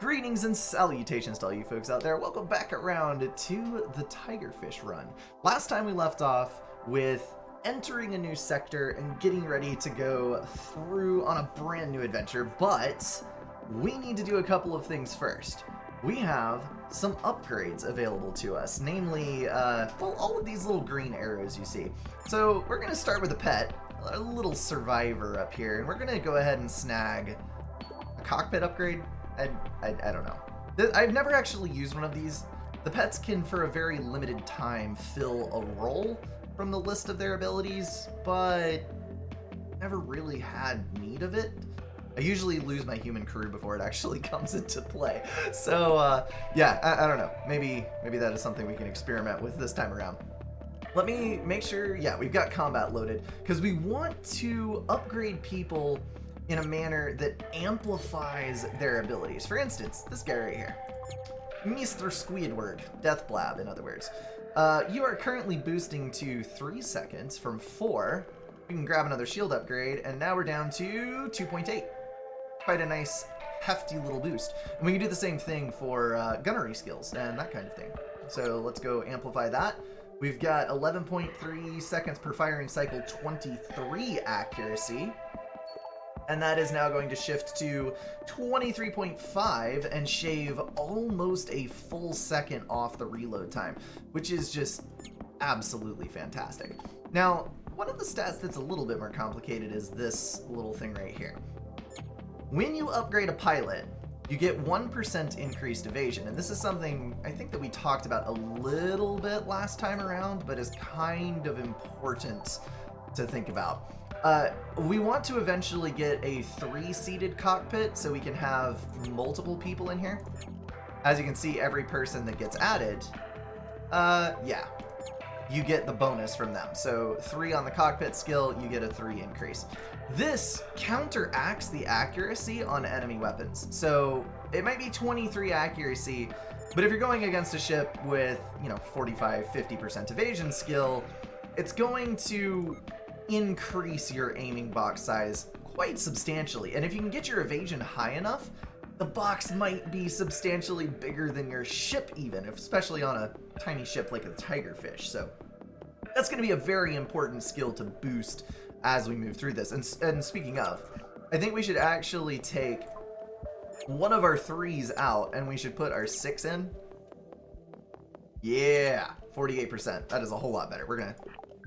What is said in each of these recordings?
Greetings and salutations to all you folks out there. Welcome back around to the Tigerfish run. Last time we left off with entering a new sector and getting ready to go through on a brand new adventure, but we need to do a couple of things first. We have some upgrades available to us, namely, well, all of these little green arrows you see. So we're going to start with a pet, a little survivor up here, and we're going to go ahead and snag a cockpit upgrade. I don't know. I've never actually used one of these. The pets can, for a very limited time, fill a role from the list of their abilities, but never really had need of it. I usually lose my human crew before it actually comes into play. So, yeah, I don't know. Maybe that is something we can experiment with this time around. Let me make sure, yeah, we've got combat loaded, because we want to upgrade people in a manner that amplifies their abilities. For instance, this guy right here, Mr. Squidward, Death Blab, in other words. You are currently boosting to 3 seconds from 4. We can grab another shield upgrade, and now we're down to 2.8. Quite a nice, hefty little boost. And we can do the same thing for gunnery skills and that kind of thing. So let's go amplify that. We've got 11.3 seconds per firing cycle, 23 accuracy. And that is now going to shift to 23.5 and shave almost a full second off the reload time, which is just absolutely fantastic. Now, one of the stats that's a little bit more complicated is this little thing right here. When you upgrade a pilot, you get 1% increased evasion, and this is something I think that we talked about a little bit last time around, but is kind of important to think about. We want to eventually get a 3-seated cockpit so we can have multiple people in here. As you can see, every person that gets added, yeah, you get the bonus from them. So 3 on the cockpit skill, you get a 3 increase. This counteracts the accuracy on enemy weapons. So it might be 23 accuracy, but if you're going against a ship with, 45, 50% evasion skill, it's going to increase your aiming box size quite substantially. And if you can get your evasion high enough, the box might be substantially bigger than your ship even, especially on a tiny ship like a Tigerfish. So that's going to be a very important skill to boost as we move through this. And speaking of, I think we should actually take one of our 3s out and we should put our 6 in. Yeah, 48%. That is a whole lot better. We're gonna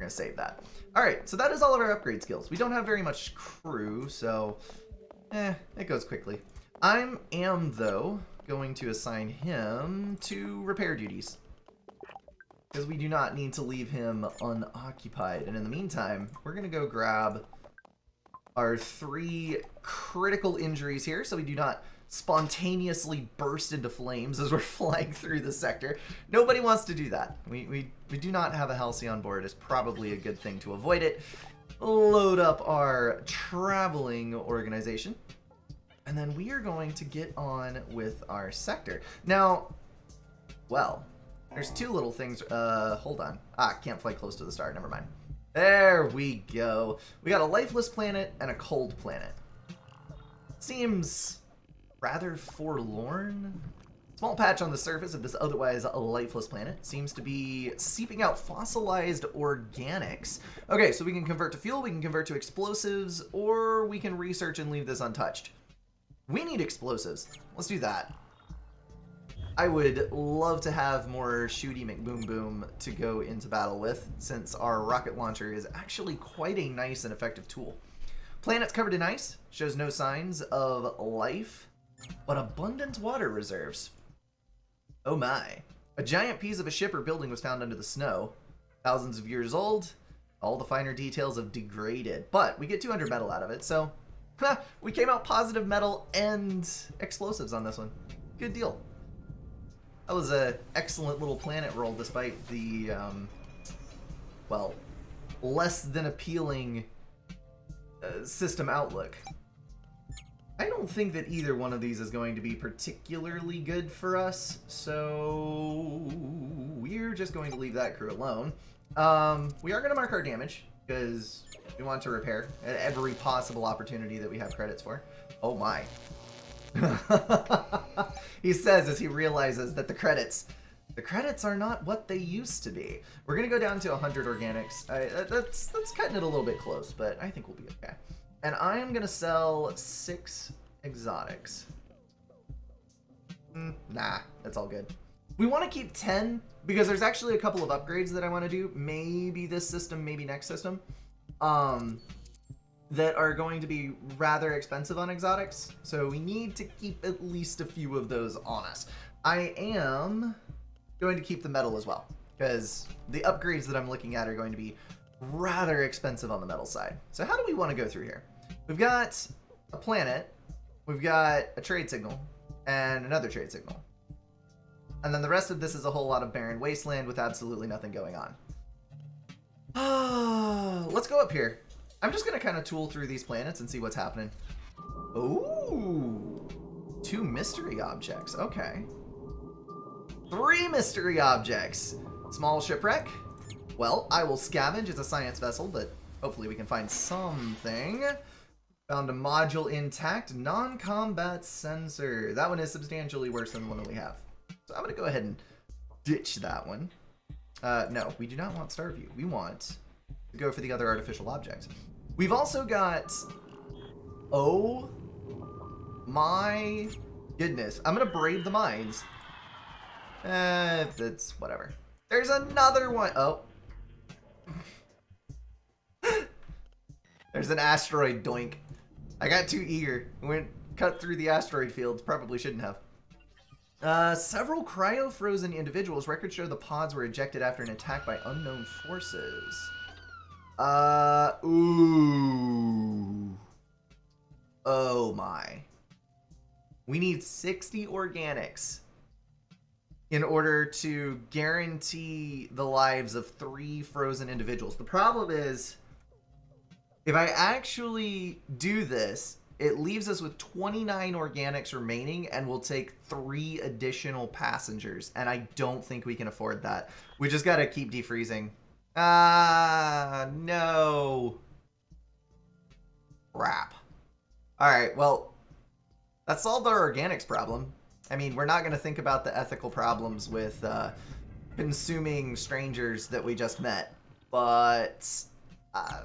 save that. All right, so that is all of our upgrade skills. We don't have very much crew, so it goes quickly. I am, though, going to assign him to repair duties, because we do not need to leave him unoccupied. And in the meantime, we're going to go grab our 3 critical injuries here, so we do not spontaneously burst into flames as we're flying through the sector. Nobody wants to do that. We do not have a Halcyon board. It's probably a good thing to avoid it. Load up our traveling organization, and then we are going to get on with our sector. Now, well, there's 2 little things. Hold on. Can't fly close to the star. Never mind. There we go. We got a lifeless planet and a cold planet. Seems rather forlorn. Small patch on the surface of this otherwise lifeless planet seems to be seeping out fossilized organics. Okay, so we can convert to fuel, we can convert to explosives, or we can research and leave this untouched. We need explosives. Let's do that. I would love to have more Shooty McBoom Boom to go into battle with, since our rocket launcher is actually quite a nice and effective tool. Planet's covered in ice, shows no signs of life, but abundant water reserves. Oh my. A giant piece of a ship or building was found under the snow. Thousands of years old. All the finer details have degraded. But we get 200 metal out of it, so we came out positive metal and explosives on this one. Good deal. That was an excellent little planet roll despite the, well, less than appealing system outlook. I don't think that either one of these is going to be particularly good for us, so we're just going to leave that crew alone. We are going to mark our damage, because we want to repair at every possible opportunity that we have credits for. Oh my. He says as he realizes that the credits are not what they used to be. We're gonna go down to 100 organics. That's cutting it a little bit close, but I think we'll be okay. And I am gonna sell 6 exotics. Nah, that's all good. We want to keep 10 because there's actually a couple of upgrades that I want to do. Maybe this system, maybe next system. That are going to be rather expensive on exotics. So we need to keep at least a few of those on us. I am going to keep the metal as well, because the upgrades that I'm looking at are going to be rather expensive on the metal side. So how do we want to go through here? We've got a planet, we've got a trade signal, and another trade signal. And then the rest of this is a whole lot of barren wasteland with absolutely nothing going on. Let's go up here. I'm just going to kind of tool through these planets and see what's happening. Ooh, 2 mystery objects. Okay. 3 mystery objects. Small shipwreck. Well, I will scavenge. It's a science vessel, but hopefully we can find something. Found a module intact. Non-combat sensor. That one is substantially worse than the one that we have. So I'm going to go ahead and ditch that one. No, we do not want Starview. We want to go for the other artificial objects. We've also got... Oh my goodness. I'm going to braid the mines. It's whatever. There's another one. Oh. There's an asteroid, doink. I got too eager. Went cut through the asteroid fields. Probably shouldn't have. Several cryo-frozen individuals. Records show the pods were ejected after an attack by unknown forces. Ooh. Oh my. We need 60 organics in order to guarantee the lives of 3 frozen individuals. The problem is, if I actually do this, it leaves us with 29 organics remaining and will take 3 additional passengers. And I don't think we can afford that. We just gotta keep defreezing. Ah, no. Crap. Alright, well, that solved our organics problem. I mean, we're not going to think about the ethical problems with consuming strangers that we just met. But I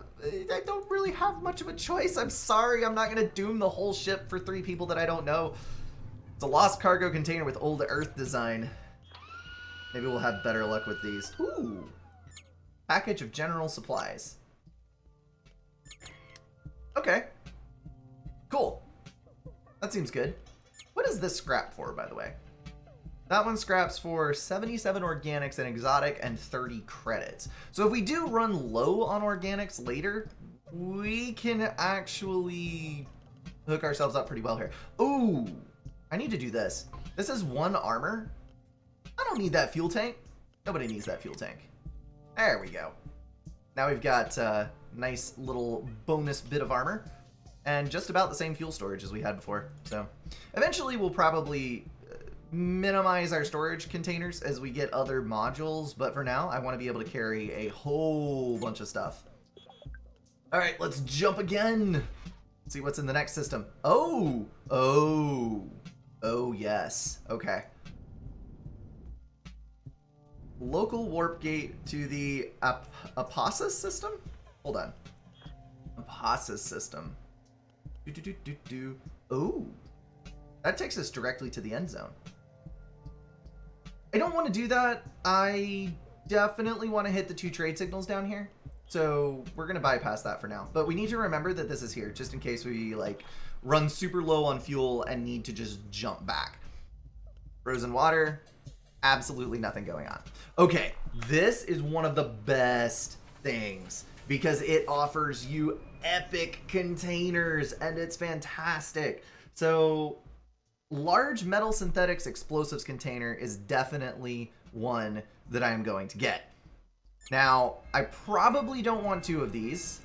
don't really have much of a choice. I'm sorry, I'm not going to doom the whole ship for 3 people that I don't know. It's a lost cargo container with old Earth design. Maybe we'll have better luck with these. Ooh. Package of general supplies. Okay. Cool. That seems good. What is this scrap for, by the way? That one scraps for 77 organics and exotic and 30 credits. So if we do run low on organics later, we can actually hook ourselves up pretty well here. Ooh, I need to do this. This is 1 armor. I don't need that fuel tank. Nobody needs that fuel tank. There we go. Now we've got a nice little bonus bit of armor. And just about the same fuel storage as we had before. So eventually we'll probably minimize our storage containers as we get other modules. But for now, I want to be able to carry a whole bunch of stuff. All right, let's jump again. See what's in the next system. Oh, yes. Okay. Local warp gate to the Aposis system? Hold on. Aposis system. Oh, that takes us directly to the end zone. I don't want to do that. I definitely want to hit the 2 trade signals down here. So we're going to bypass that for now. But we need to remember that this is here, just in case we like run super low on fuel and need to just jump back. Frozen water, absolutely nothing going on. Okay, this is one of the best things because it offers you epic containers and it's fantastic. So large metal synthetics explosives container is definitely one that I'm going to get. Now, I probably don't want 2 of these.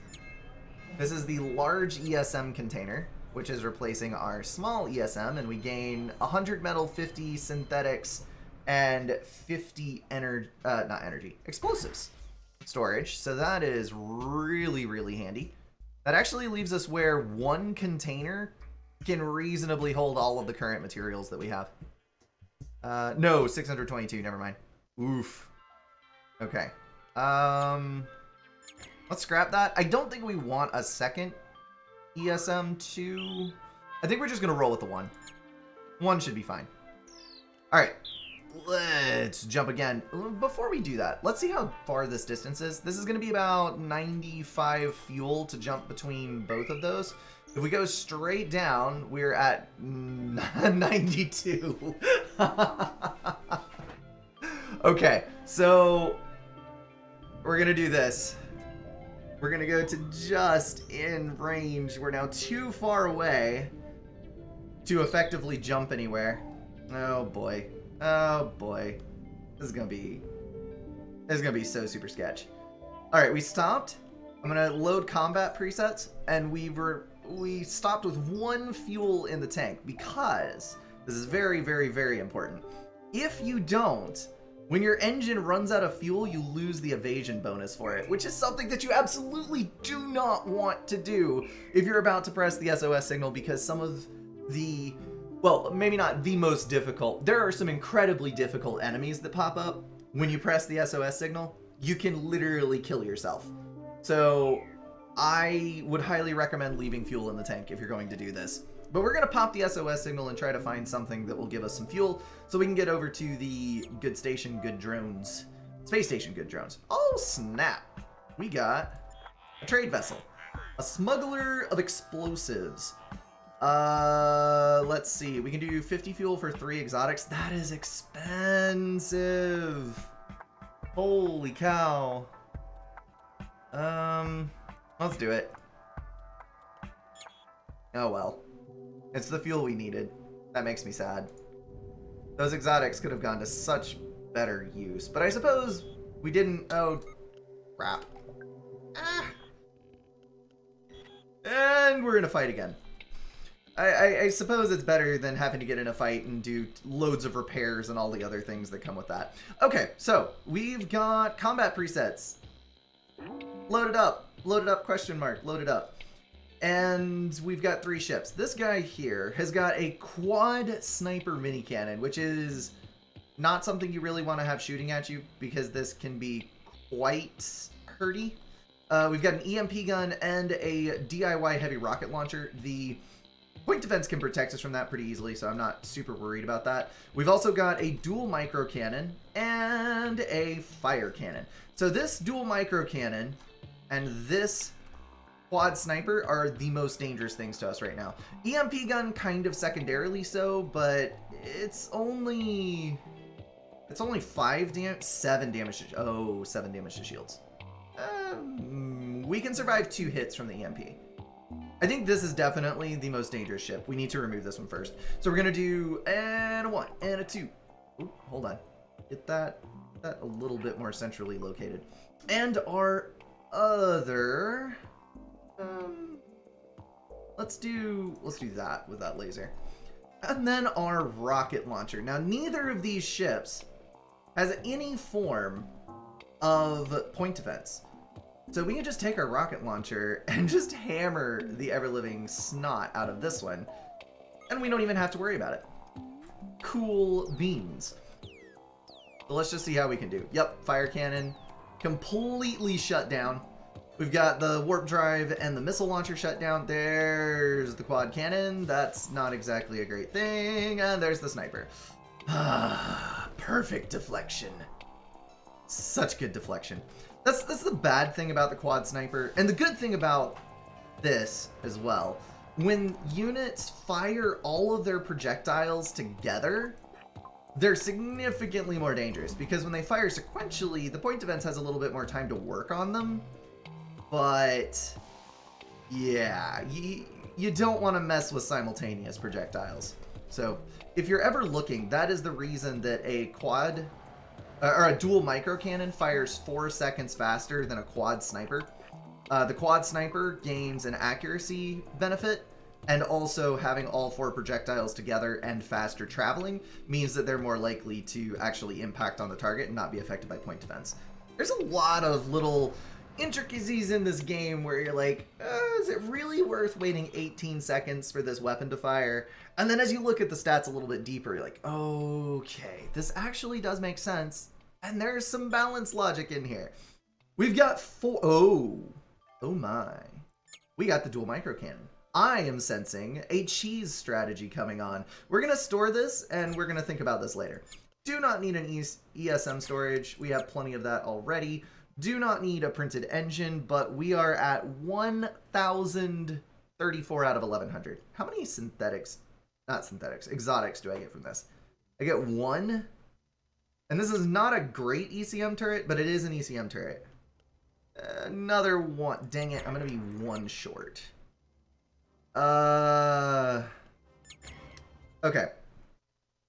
This is the large ESM container, which is replacing our small ESM, and we gain 100 metal, 50 synthetics, and 50 explosives storage. So that is really, really handy. That actually leaves us where 1 container can reasonably hold all of the current materials that we have. No, 622, never mind. Oof. Okay. Let's scrap that. I don't think we want a second ESM2. I think we're just going to roll with the one. One should be fine. All right. Let's jump again. Before we do that, let's see how far this distance is. This is going to be about 95 fuel to jump between both of those. If we go straight down, we're at 92. Okay, so we're going to do this. We're going to go to just in range. We're now too far away to effectively jump anywhere. Oh boy. Oh boy. This is going to be so super sketch. All right, we stopped. I'm going to load combat presets, and we stopped with 1 fuel in the tank because this is very, very, very important. If you don't, when your engine runs out of fuel, you lose the evasion bonus for it, which is something that you absolutely do not want to do if you're about to press the SOS signal, because some of the, well, maybe not the most difficult, there are some incredibly difficult enemies that pop up when you press the SOS signal. You can literally kill yourself. So I would highly recommend leaving fuel in the tank if you're going to do this. But we're going to pop the SOS signal and try to find something that will give us some fuel so we can get over to the good station, good drones. Space station, good drones. Oh, snap. We got a trade vessel. A smuggler of explosives. Let's see. We can do 50 fuel for 3 exotics. That is expensive. Holy cow. Let's do it. Oh well. It's the fuel we needed. That makes me sad. Those exotics could have gone to such better use, but I suppose we didn't. Oh, crap. Ah. And we're in a fight again. I suppose it's better than having to get in a fight and do loads of repairs and all the other things that come with that. Okay, so we've got combat presets. Loaded up, question mark, loaded up. And we've got 3 ships. This guy here has got a quad sniper mini cannon, which is not something you really want to have shooting at you because this can be quite hurty. We've got an EMP gun and a DIY heavy rocket launcher. The point defense can protect us from that pretty easily, so I'm not super worried about that. We've also got a dual micro cannon and a fire cannon. So this dual micro cannon and this quad sniper are the most dangerous things to us right now. EMP gun kind of secondarily so, but it's only 7 damage to, oh, 7 damage to shields. We can survive 2 hits from the EMP. I think this is definitely the most dangerous ship. We need to remove this one first. So we're gonna do and a 1 and a 2. Ooh, hold on. Get that a little bit more centrally located. And our other let's do that with that laser. And then our rocket launcher. Now neither of these ships has any form of point defense. So we can just take our rocket launcher and just hammer the ever-living snot out of this one. And we don't even have to worry about it. Cool beans. So let's just see how we can do. Yep, fire cannon completely shut down. We've got the warp drive and the missile launcher shut down. There's the quad cannon. That's not exactly a great thing. And there's the sniper. Perfect deflection. Such good deflection. That's the bad thing about the quad sniper. And the good thing about this as well. When units fire all of their projectiles together, they're significantly more dangerous. Because when they fire sequentially, the point defense has a little bit more time to work on them. But yeah, you don't want to mess with simultaneous projectiles. So if you're ever looking, that is the reason that a quad or a dual micro cannon fires 4 seconds faster than a quad sniper. The quad sniper gains an accuracy benefit, and also having all 4 projectiles together and faster traveling means that they're more likely to actually impact on the target and not be affected by point defense. There's a lot of little intricacies in this game where you're like, is it really worth waiting 18 seconds for this weapon to fire? And then as you look at the stats a little bit deeper, you're like, okay, this actually does make sense. And there's some balance logic in here. We've got oh my. We got the dual micro cannon. I am sensing a cheese strategy coming on. We're going to store this, and we're going to think about this later. Do not need an ESM storage. We have plenty of that already. Do not need a printed engine, but we are at 1,034 out of 1,100. How many synthetics, not synthetics, exotics do I get from this? I get 1. And this is not a great ECM turret, but it is an ECM turret. Another 1. Dang it, I'm going to be 1 short. Okay.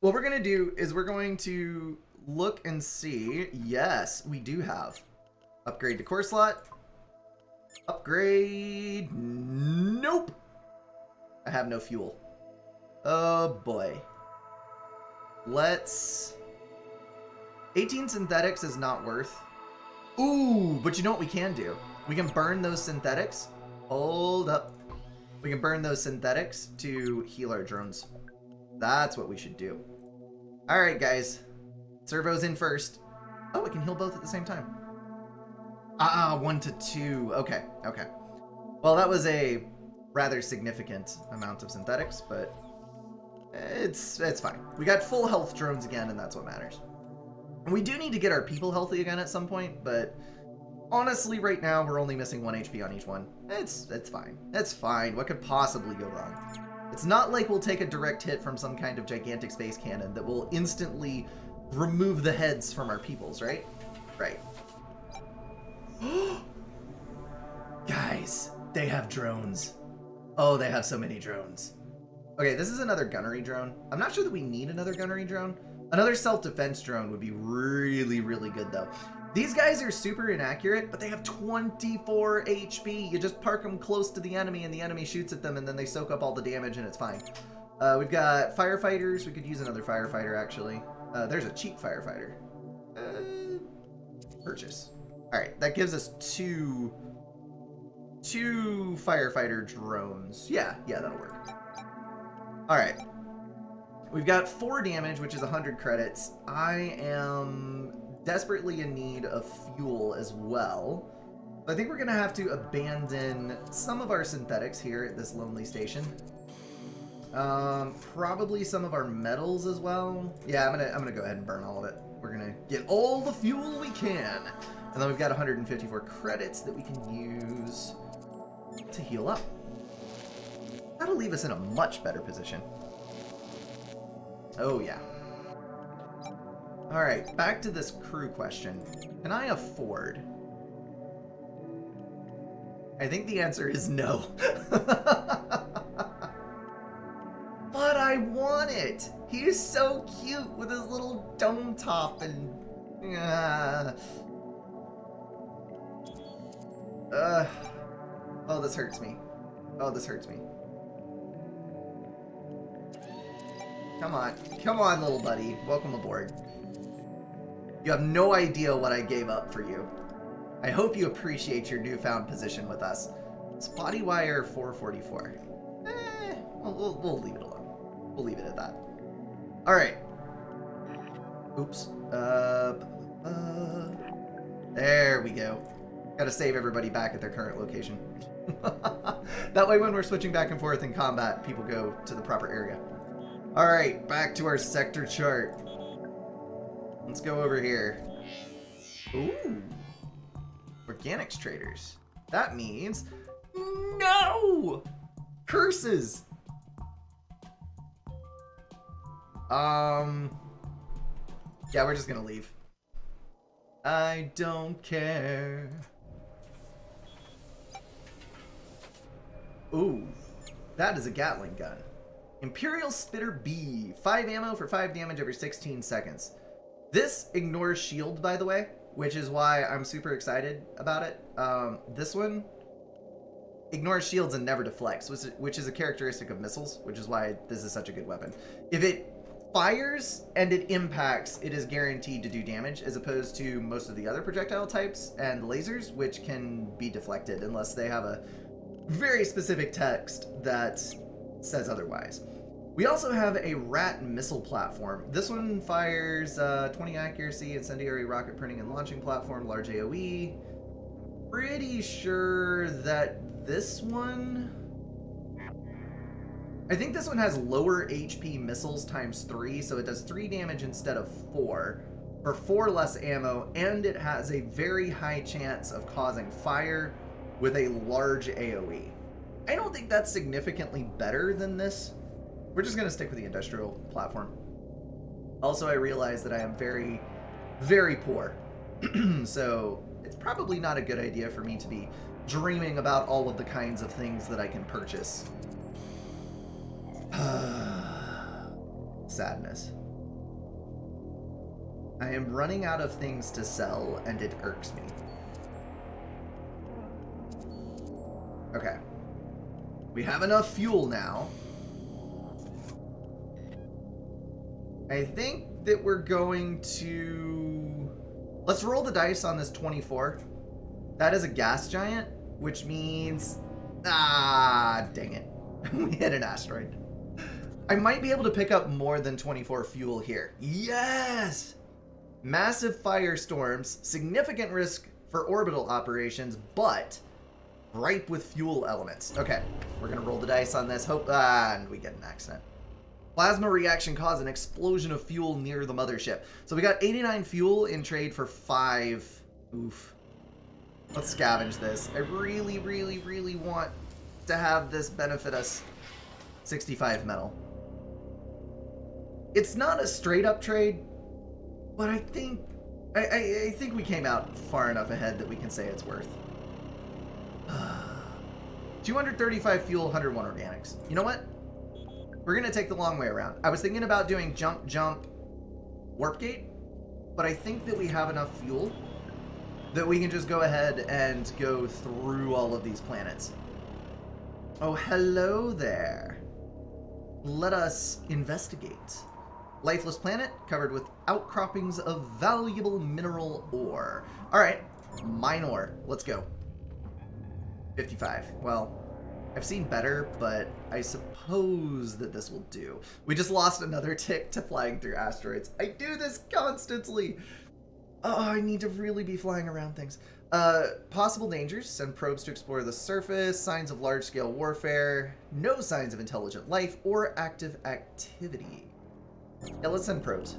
What we're going to do is we're going to look and see. Yes, we do have. Upgrade to core slot. Upgrade. Nope. I have no fuel. Oh boy. Let's... 18 synthetics is not worth. Ooh, but you know what we can do? We can burn those synthetics. Hold up. We can burn those synthetics to heal our drones. That's what we should do. Alright, guys. Servo's in first. Oh, we can heal both at the same time. 1 to 2. Okay, okay. Well, that was a rather significant amount of synthetics, but it's fine. We got full health drones again, and that's what matters. And we do need to get our people healthy again at some point, but honestly, right now, we're only missing 1 HP on each one. It's fine. It's fine. What could possibly go wrong? It's not like we'll take a direct hit from some kind of gigantic space cannon that will instantly remove the heads from our peoples, right? Right. Guys, they have drones. Oh, they have so many drones. Okay, this is another gunnery drone. I'm not sure that we need another gunnery drone. Another self-defense drone would be really, really good, though. These guys are super inaccurate, but they have 24 HP. You just park them close to the enemy, and the enemy shoots at them, and then they soak up all the damage, and it's fine. We've got firefighters. We could use another firefighter, actually. There's a cheap firefighter. Purchase. All right, that gives us two firefighter drones. Yeah, that'll work. All right. We've got 4 damage, which is 100 credits. I am desperately in need of fuel as well. I think we're gonna have to abandon some of our synthetics here at this lonely station. Probably some of our metals as well. Yeah, I'm gonna go ahead and burn all of it. We're gonna get all the fuel we can. And then we've got 154 credits that we can use to heal up. That'll leave us in a much better position. Oh, yeah. Alright, back to this crew question. Can I afford? I think the answer is no. But I want it! He is so cute with his little dome top and... Oh, this hurts me. Oh, this hurts me. Come on. Come on, little buddy. Welcome aboard. You have no idea what I gave up for you. I hope you appreciate your newfound position with us. Spotty wire 444. We'll leave it alone. We'll leave it at that. Alright. Oops. There we go. Gotta save everybody back at their current location. That way when we're switching back and forth in combat, people go to the proper area. Alright, back to our sector chart. Let's go over here. Ooh. Organics traders. That means... No! Curses! Yeah, we're just gonna leave. I don't care. Ooh. That is a Gatling gun. Imperial Spitter B. 5 ammo for 5 damage every 16 seconds. This ignores shield, by the way, which is why I'm super excited about it. This one ignores shields and never deflects, which is a characteristic of missiles, which is why this is such a good weapon. If it fires and it impacts, it is guaranteed to do damage, as opposed to most of the other projectile types and lasers, which can be deflected unless they have a very specific text that says otherwise. We also have a rat missile platform. This one fires 20 accuracy, incendiary rocket printing and launching platform, large AoE. Pretty sure that this one... I think this one has lower HP missiles times 3, so it does 3 damage instead of 4, for 4 less ammo, and it has a very high chance of causing fire with a large AoE. I don't think that's significantly better than this. We're just going to stick with the industrial platform. Also, I realize that I am very, very poor. So it's probably not a good idea for me to be dreaming about all of the kinds of things that I can purchase. Sadness. I am running out of things to sell, and it irks me. Okay. We have enough fuel now. I think that we're going to... Let's roll the dice on this 24. That is a gas giant, which means... Ah, dang it. We hit an asteroid. I might be able to pick up more than 24 fuel here. Yes! Massive firestorms, significant risk for orbital operations, but ripe with fuel elements. Okay, we're going to roll the dice on this. Hope, and we get an accident. Plasma reaction caused an explosion of fuel near the mothership. So we got 89 fuel in trade for 5. Oof. Let's scavenge this. I really, really, really want to have this benefit us. 65 metal. It's not a straight up trade, but I think we came out far enough ahead that we can say it's worth. 235 fuel, 101 organics. You know what? We're going to take the long way around. I was thinking about doing jump, warp gate, but I think that we have enough fuel that we can just go ahead and go through all of these planets. Oh, hello there. Let us investigate. Lifeless planet covered with outcroppings of valuable mineral ore. All right, mine ore. Let's go. 55. Well, I've seen better, but I suppose that this will do. We just lost another tick to flying through asteroids. I do this constantly. Oh, I need to really be flying around things. Possible dangers. Send probes to explore the surface. Signs of large-scale warfare. No signs of intelligent life or active activity. Yeah, let's send probes.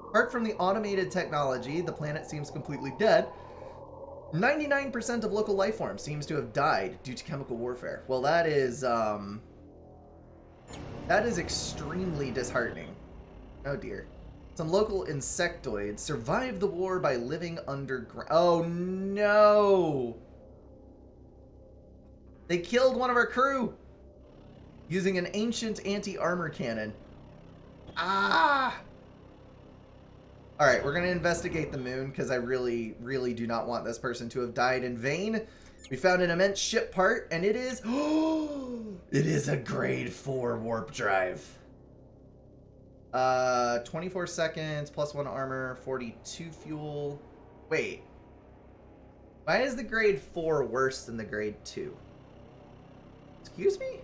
Apart from the automated technology, the planet seems completely dead. 99% of local life forms seems to have died due to chemical warfare. Well, that is extremely disheartening. Oh dear. Some local insectoids survived the war by living underground. Oh no! They killed one of our crew using an ancient anti-armor cannon. Ah! Alright, we're going to investigate the moon because I really, really do not want this person to have died in vain. We found an immense ship part, and it is... it is a grade 4 warp drive. 24 seconds, plus 1 armor, 42 fuel. Wait. Why is the grade 4 worse than the grade 2? Excuse me?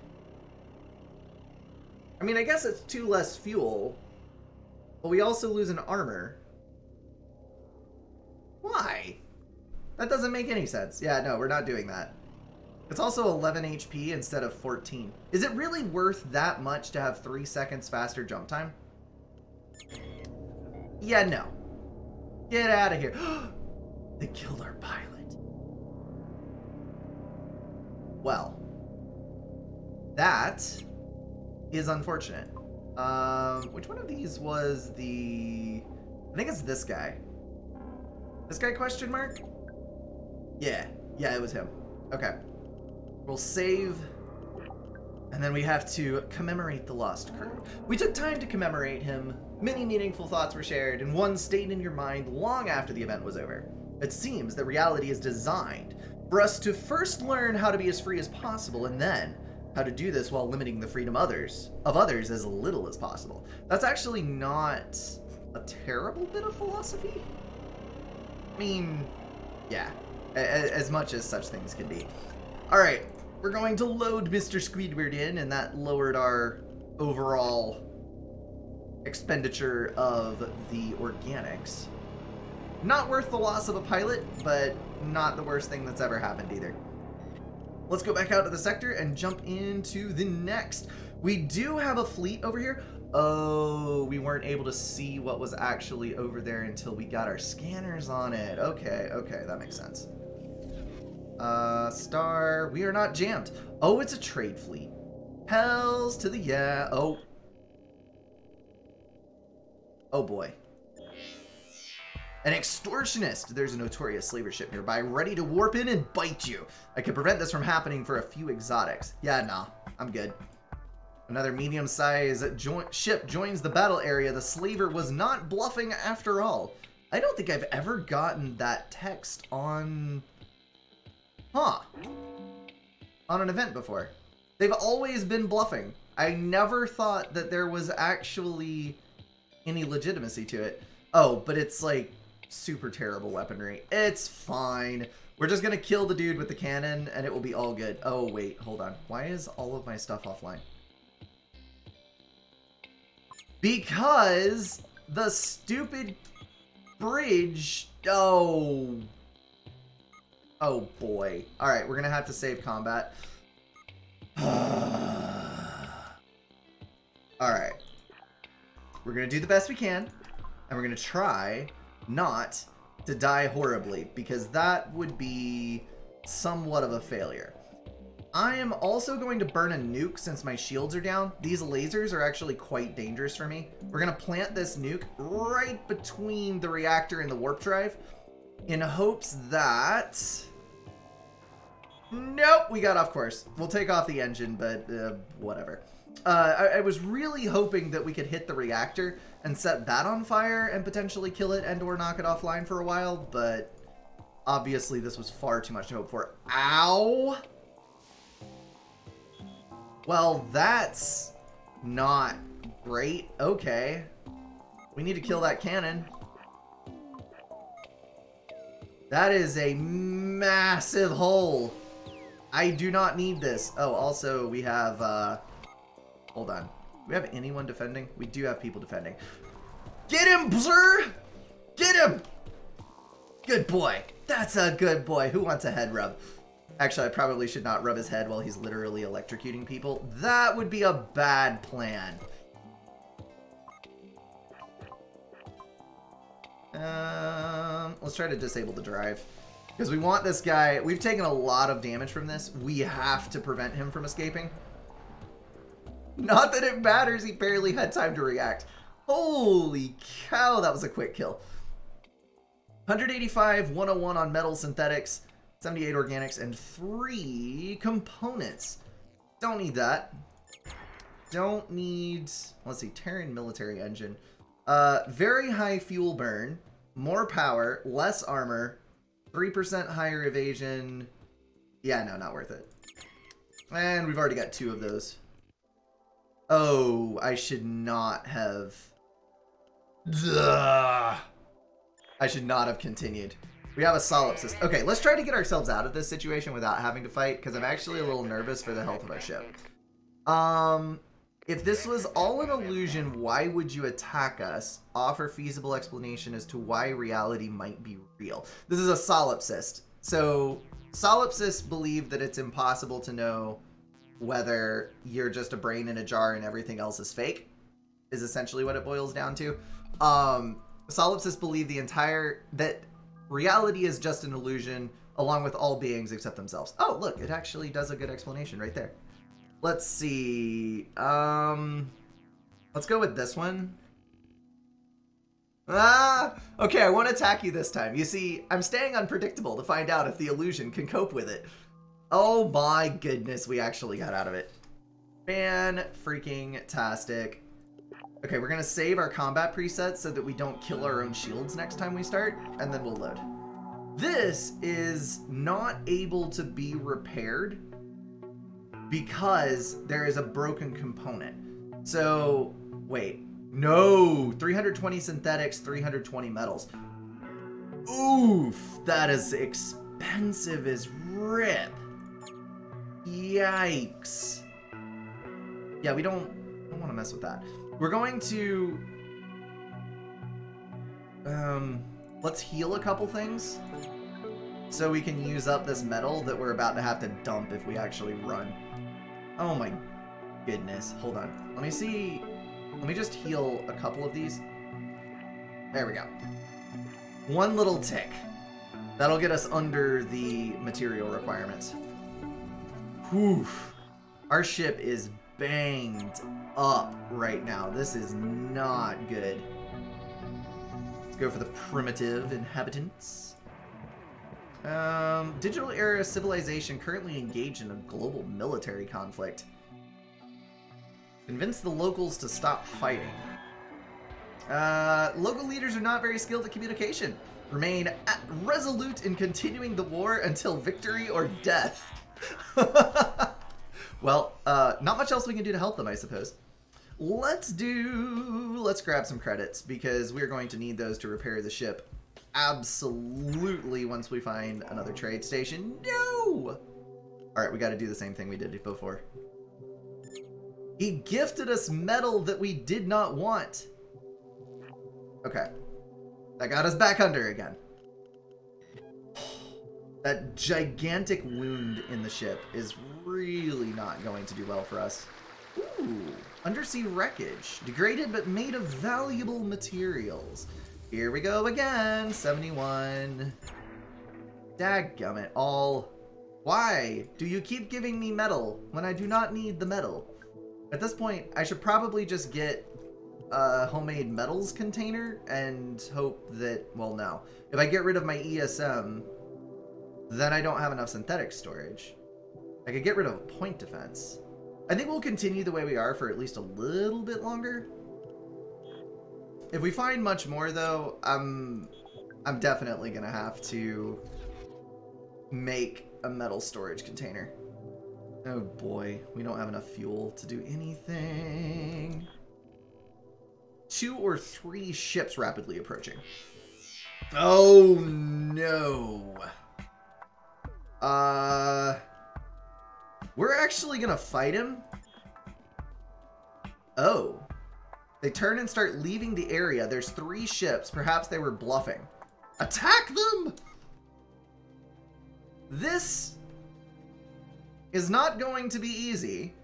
I mean, I guess it's 2 less fuel, but we also lose an armor. Why? That doesn't make any sense. Yeah, no, we're not doing that. It's also 11 HP instead of 14. Is it really worth that much to have 3 seconds faster jump time? Yeah, no. Get out of here. They killed our pilot. Well, that is unfortunate. Which one of these was the... I think it's this guy. This guy, question mark? Yeah, it was him. Okay. We'll save, and then we have to commemorate the lost crew. We took time to commemorate him. Many meaningful thoughts were shared, and one stayed in your mind long after the event was over. It seems that reality is designed for us to first learn how to be as free as possible, and then how to do this while limiting the freedom of others as little as possible. That's actually not a terrible bit of philosophy. I mean, yeah, as much as such things can be. All right, we're going to load Mr. Squidward in, and that lowered our overall expenditure of the organics. Not worth the loss of a pilot, but not the worst thing that's ever happened either. Let's go back out to the sector and jump into the next. We do have a fleet over here. Oh, we weren't able to see what was actually over there until we got our scanners on it. Okay, that makes sense. Star, we are not jammed. Oh, it's a trade fleet. Hells to the yeah. Oh boy. An extortionist. There's a notorious slaver ship nearby, ready to warp in and bite you. I could prevent this from happening for a few exotics. Yeah, nah, I'm good. Another medium-sized ship joins the battle area. The slaver was not bluffing after all. I don't think I've ever gotten that text on... on an event before. They've always been bluffing. I never thought that there was actually any legitimacy to it. Oh, but it's like super terrible weaponry. It's fine. We're just gonna kill the dude with the cannon and it will be all good. Oh, wait, hold on. Why is all of my stuff offline? Because the stupid bridge... Oh boy. Alright, we're gonna have to save combat. Alright. We're gonna do the best we can, and we're gonna try not to die horribly, because that would be somewhat of a failure. I am also going to burn a nuke since my shields are down. These lasers are actually quite dangerous for me. We're gonna plant this nuke right between the reactor and the warp drive in hopes that... Nope, we got off course. We'll take off the engine, but whatever. I was really hoping that we could hit the reactor and set that on fire and potentially kill it and or knock it offline for a while, but obviously this was far too much to hope for. Ow! Well, that's not great. Okay. We need to kill that cannon. That is a massive hole. I do not need this. Oh, also we have, hold on. Do we have anyone defending? We do have people defending. Get him, sir! Get him! Good boy. That's a good boy. Who wants a head rub? Actually, I probably should not rub his head while he's literally electrocuting people. That would be a bad plan. Let's try to disable the drive. Because we want this guy... We've taken a lot of damage from this. We have to prevent him from escaping. Not that it matters. He barely had time to react. Holy cow, that was a quick kill. 185, 101 on metal synthetics, 78 organics, and 3 components. Don't need that. Don't need... Let's see, Terran military engine. Very high fuel burn, more power, less armor, 3% higher evasion. Yeah, no, not worth it. And we've already got 2 of those. Oh, I should not have... Ugh. I should not have continued. We have a solipsist. Okay, let's try to get ourselves out of this situation without having to fight, because I'm actually a little nervous for the health of our ship. If this was all an illusion, why would you attack us? Offer feasible explanation as to why reality might be real. This is a solipsist. So, solipsists believe that it's impossible to know whether you're just a brain in a jar and everything else is fake, is essentially what it boils down to. Solipsists believe that reality is just an illusion, along with all beings except themselves. Oh, look, it actually does a good explanation right there. Let's see. Let's go with this one. Okay, I won't attack you this time. You see, I'm staying unpredictable to find out if the illusion can cope with it. Oh my goodness, we actually got out of it. Fan-freaking-tastic. Okay, we're gonna save our combat presets so that we don't kill our own shields next time we start, and then we'll load. This is not able to be repaired because there is a broken component. So, wait. No! 320 synthetics, 320 metals. Oof! That is expensive as rip. Yikes. Yeah, we don't want to mess with that. We're going to... let's heal a couple things so we can use up this metal that we're about to have to dump if we actually run. Oh my goodness. Hold on. Let me see. Let me just heal a couple of these. There we go. One little tick. That'll get us under the material requirements. Whew. Our ship is banged up right now. This is not good. Let's go for the primitive inhabitants. Digital era civilization currently engaged in a global military conflict. Convince the locals to stop fighting. Local leaders are not very skilled at communication. Remain resolute in continuing the war until victory or death. Well, not much else we can do to help them, I suppose. Let's grab some credits because we're going to need those to repair the ship. Absolutely, once we find another trade station. No! Alright, we got to do the same thing we did before. He gifted us metal that we did not want. Okay. That got us back under again. That gigantic wound in the ship is really not going to do well for us. Ooh, undersea wreckage. Degraded but made of valuable materials. Here we go again. 71. Dadgummit, all. Why do you keep giving me metal when I do not need the metal? At this point, I should probably just get a homemade metals container and hope that, well, no. If I get rid of my ESM, then I don't have enough synthetic storage. I could get rid of point defense. I think we'll continue the way we are for at least a little bit longer. If we find much more, though, I'm definitely going to have to make a metal storage container. Oh boy, we don't have enough fuel to do anything. 2 or 3 ships rapidly approaching. Oh no. We're actually gonna fight him. Oh. They turn and start leaving the area. There's 3 ships. Perhaps they were bluffing. Attack them! This is not going to be easy,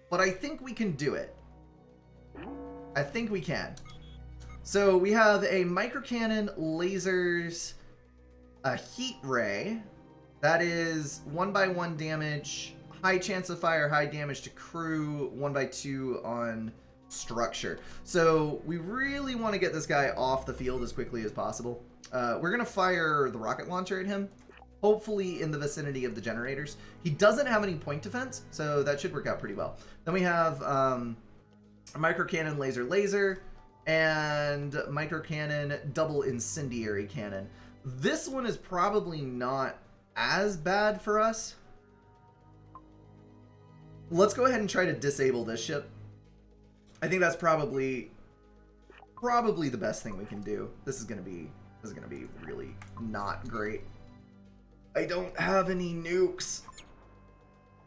but I think we can do it. I think we can. So we have a microcannon, lasers, a heat ray. That is 1x1 damage, high chance of fire, high damage to crew, 1x2 on structure. So we really want to get this guy off the field as quickly as possible. We're going to fire the rocket launcher at him, hopefully in the vicinity of the generators. He doesn't have any point defense, so that should work out pretty well. Then we have a microcannon, laser, and microcannon, double incendiary cannon. This one is probably not as bad for us. Let's go ahead and try to disable this ship. I think that's probably the best thing we can do. This is gonna be really not great. I don't have any nukes.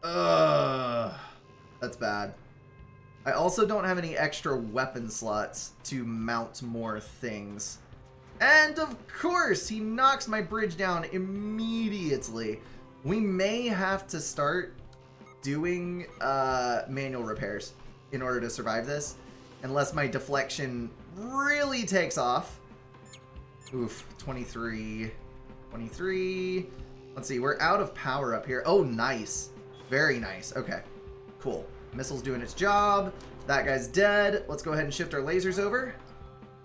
That's bad. I also don't have any extra weapon slots to mount more things. And of course, he knocks my bridge down immediately. We may have to start doing manual repairs in order to survive this, unless my deflection really takes off. Oof, 23. Let's see, we're out of power up here. Oh, nice. Very nice. Okay, cool. Missile's doing its job. That guy's dead. Let's go ahead and shift our lasers over.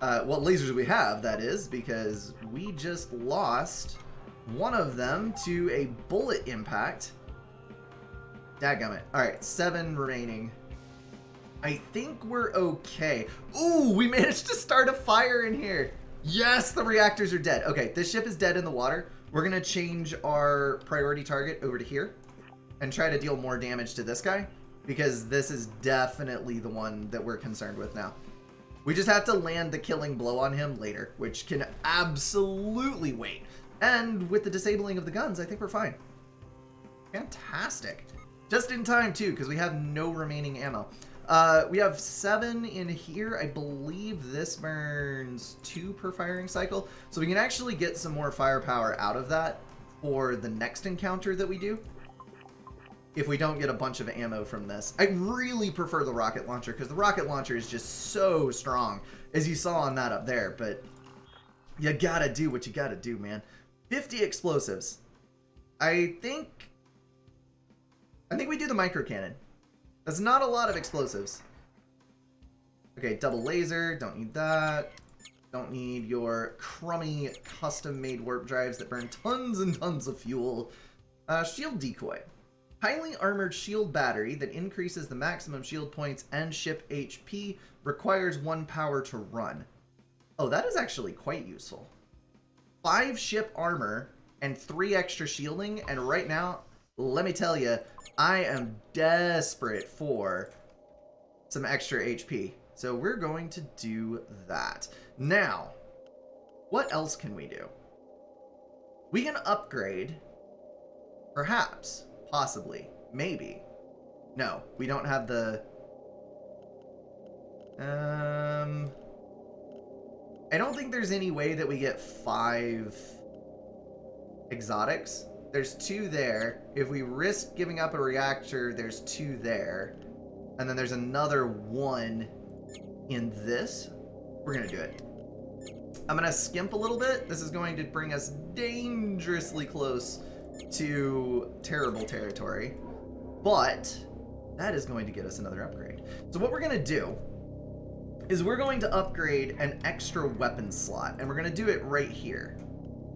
What lasers we have, that is, because we just lost one of them to a bullet impact. Dadgummit. Alright, 7 remaining. I think we're okay. Ooh, we managed to start a fire in here. Yes, the reactors are dead. Okay, this ship is dead in the water. We're going to change our priority target over to here. and try to deal more damage to this guy, because this is definitely the one that we're concerned with now. We just have to land the killing blow on him later, which can absolutely wait. And with the disabling of the guns, I think we're fine. Fantastic. Just in time, too, because we have no remaining ammo. We have 7 in here. I believe this burns 2 per firing cycle. So we can actually get some more firepower out of that for the next encounter that we do, if we don't get a bunch of ammo from this. I really prefer the rocket launcher, because the rocket launcher is just so strong, as you saw on that up there. But you gotta do what you gotta do, man. 50 explosives. I think we do the micro cannon. That's not a lot of explosives. Okay, double laser. Don't need that. Don't need your crummy custom-made warp drives that burn tons and tons of fuel. Shield decoy. Highly armored shield battery that increases the maximum shield points and ship HP. Requires 1 power to run. Oh, that is actually quite useful. 5 ship armor and 3 extra shielding. And right now, let me tell you, I am desperate for some extra HP. So we're going to do that. Now, what else can we do? We can upgrade, perhaps, possibly, maybe. No, we don't have the... I don't think there's any way that we get 5 exotics. There's 2 there. If we risk giving up a reactor, there's 2 there. And then there's another 1 in this. We're going to do it. I'm going to skimp a little bit. This is going to bring us dangerously close to terrible territory. But that is going to get us another upgrade. So what we're going to do is we're going to upgrade an extra weapon slot. And we're going to do it right here,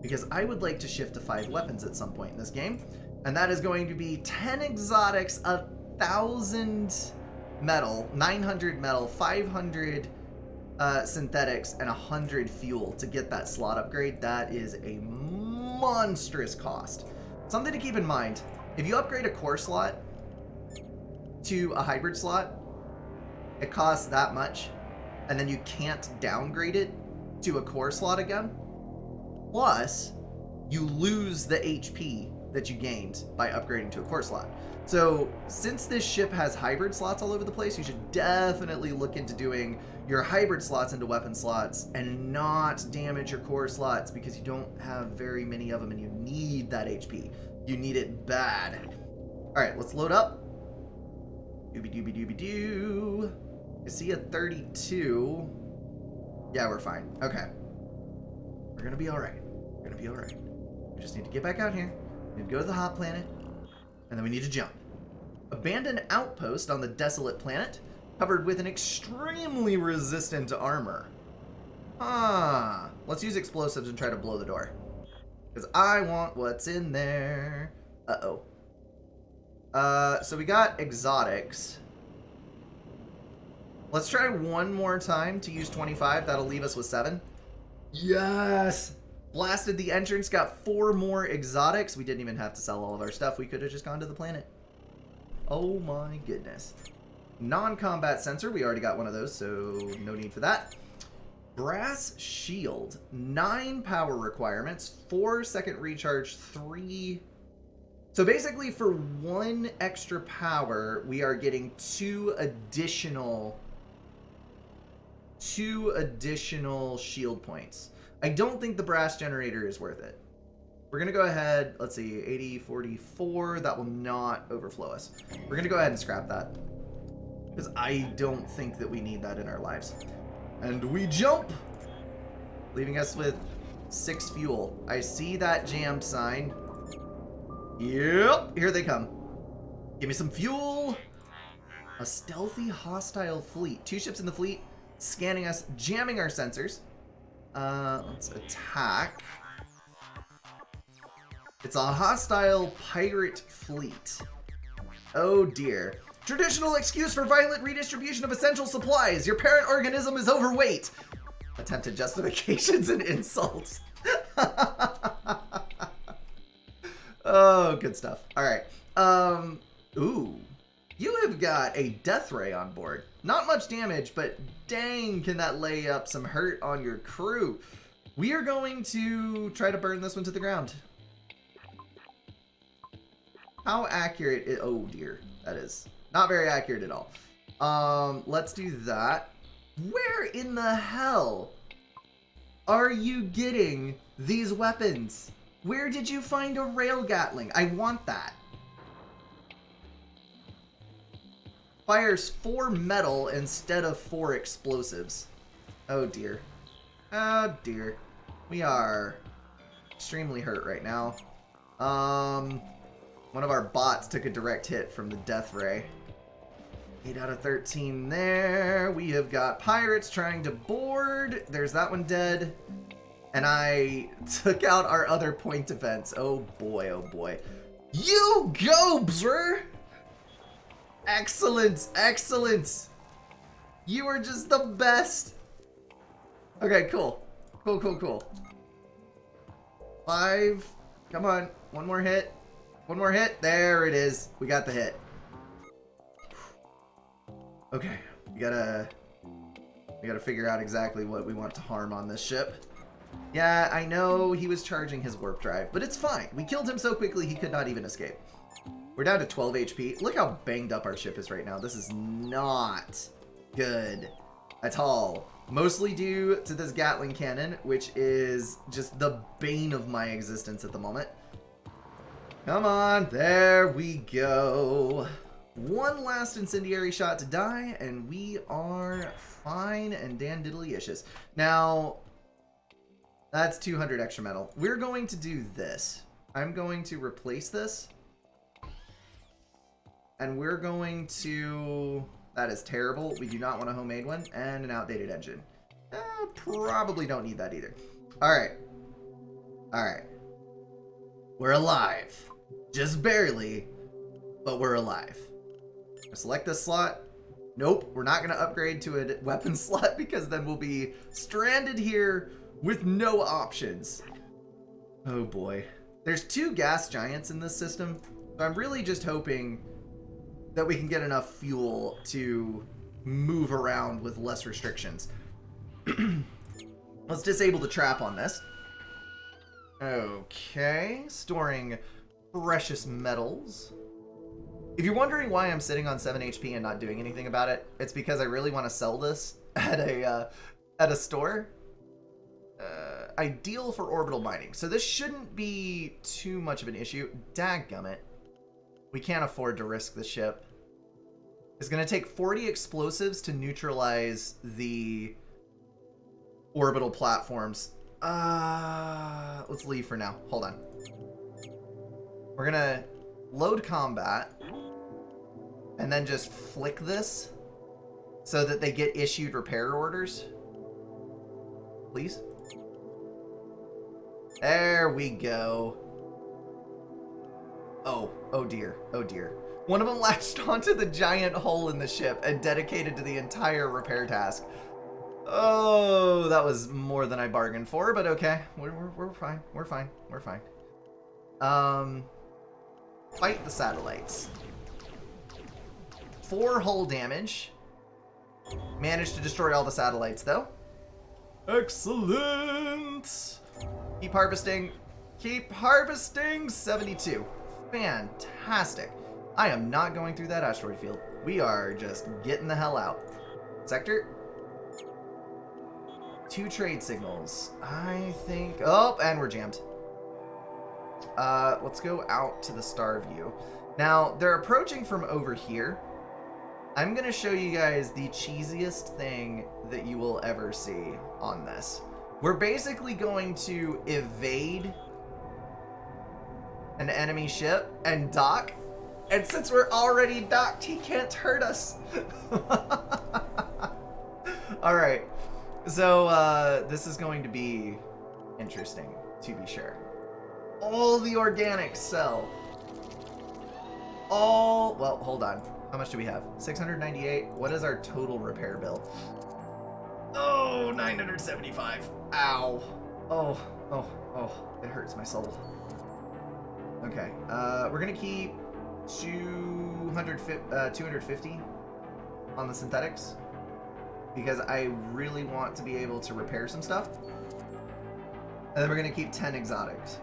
because I would like to shift to 5 weapons at some point in this game. And that is going to be 10 exotics, 1,000 metal, 900 metal, 500 synthetics, and 100 fuel to get that slot upgrade. That is a monstrous cost. Something to keep in mind, if you upgrade a core slot to a hybrid slot, it costs that much, and then you can't downgrade it to a core slot again. Plus, you lose the HP that you gained by upgrading to a core slot. So, since this ship has hybrid slots all over the place, you should definitely look into doing your hybrid slots into weapon slots and not damage your core slots, because you don't have very many of them and you need that HP. You need it bad. Alright, let's load up. Doobie-doobie-doobie-doo. I see a 32. Yeah, we're fine. Okay. We're gonna be alright. We're gonna be alright. We just need to get back out here. We need to go to the hot planet. And then we need to jump. Abandoned outpost on the desolate planet, covered with an extremely resistant armor. Let's use explosives and try to blow the door, because I want what's in there. Uh-oh. So we got exotics. Let's try one more time to use 25. That'll leave us with 7. Yes! Blasted the entrance, got 4 more exotics. We didn't even have to sell all of our stuff. We could have just gone to the planet. Oh my goodness. Non-combat sensor. We already got one of those, so no need for that. Brass shield. 9 power requirements. 4 second recharge. 3... So basically for 1 extra power, we are getting 2 additional shield points. I don't think the brass generator is worth it. We're going to go ahead, let's see, 80, 44. That will not overflow us. We're going to go ahead and scrap that, because I don't think that we need that in our lives. And we jump, leaving us with 6 fuel. I see that jammed sign. Yep, here they come. Give me some fuel. A stealthy hostile fleet. 2 ships in the fleet, scanning us, jamming our sensors. Let's attack. It's a hostile pirate fleet. Oh dear. Traditional excuse for violent redistribution of essential supplies. Your parent organism is overweight. Attempted justifications and insults. Oh, good stuff. All right. Ooh. You have got a death ray on board. Not much damage, but dang, can that lay up some hurt on your crew. We are going to try to burn this one to the ground. How accurate is... Oh, dear. That is not very accurate at all. Let's do that. Where in the hell are you getting these weapons? Where did you find a rail gatling? I want that. Fires 4 metal instead of 4 explosives. Oh dear. Oh dear. We are extremely hurt right now. One of our bots took a direct hit from the death ray. 8 out of 13 there. We have got pirates trying to board. There's that one dead. And I took out our other point defense. Oh boy, oh boy. You go, brr! Excellent, excellent. You are just the best. Okay, cool. Cool, cool, cool. 5. Come on. One more hit. One more hit. There it is. We got the hit. Okay. We gotta figure out exactly what we want to harm on this ship. Yeah, I know he was charging his warp drive, but it's fine. We killed him so quickly he could not even escape. We're down to 12 HP. Look how banged up our ship is right now. This is not good at all. Mostly due to this Gatling cannon, which is just the bane of my existence at the moment. Come on. There we go. One last incendiary shot to die, and we are fine and dandiddlyicious. Now, that's 200 extra metal. We're going to do this. I'm going to replace this. And we're going to... That is terrible. We do not want a homemade one. And an outdated engine. Probably don't need that either. Alright. Alright. We're alive. Just barely. But we're alive. Select this slot. Nope. We're not going to upgrade to a weapon slot because then we'll be stranded here with no options. Oh boy. There's 2 gas giants in this system. So I'm really just hoping that we can get enough fuel to move around with less restrictions. Let's disable the trap on this. Okay, storing precious metals. If you're wondering why I'm sitting on 7 HP and not doing anything about it, it's because I really want to sell this at a store. Ideal for orbital mining. So this shouldn't be too much of an issue. Dadgummit. We can't afford to risk the ship. It's going to take 40 explosives to neutralize the orbital platforms. Let's leave for now. Hold on. We're going to load combat and then just flick this so that they get issued repair orders. Please. There we go. Oh dear, oh dear. One of them latched onto the giant hole in the ship and dedicated to the entire repair task. Oh, that was more than I bargained for, but okay. We're fine, we're fine, we're fine. Fight the satellites. 4 hull damage. Managed to destroy all the satellites, though. Excellent! Keep harvesting. Keep harvesting! 72. Fantastic. I am not going through that asteroid field. We are just getting the hell out. Sector. 2 trade signals. I think... Oh, and we're jammed. Let's go out to the star view. Now, they're approaching from over here. I'm going to show you guys the cheesiest thing that you will ever see on this. We're basically going to evade an enemy ship and dock. And since we're already docked, he can't hurt us. Alright. So, this is going to be interesting, to be sure. All the organics sell. All... Well, hold on. How much do we have? 698. What is our total repair bill? Oh, 975. Ow. Oh. It hurts my soul. Okay. We're going to keep 250 on the synthetics, because I really want to be able to repair some stuff. And then we're going to keep 10 exotics.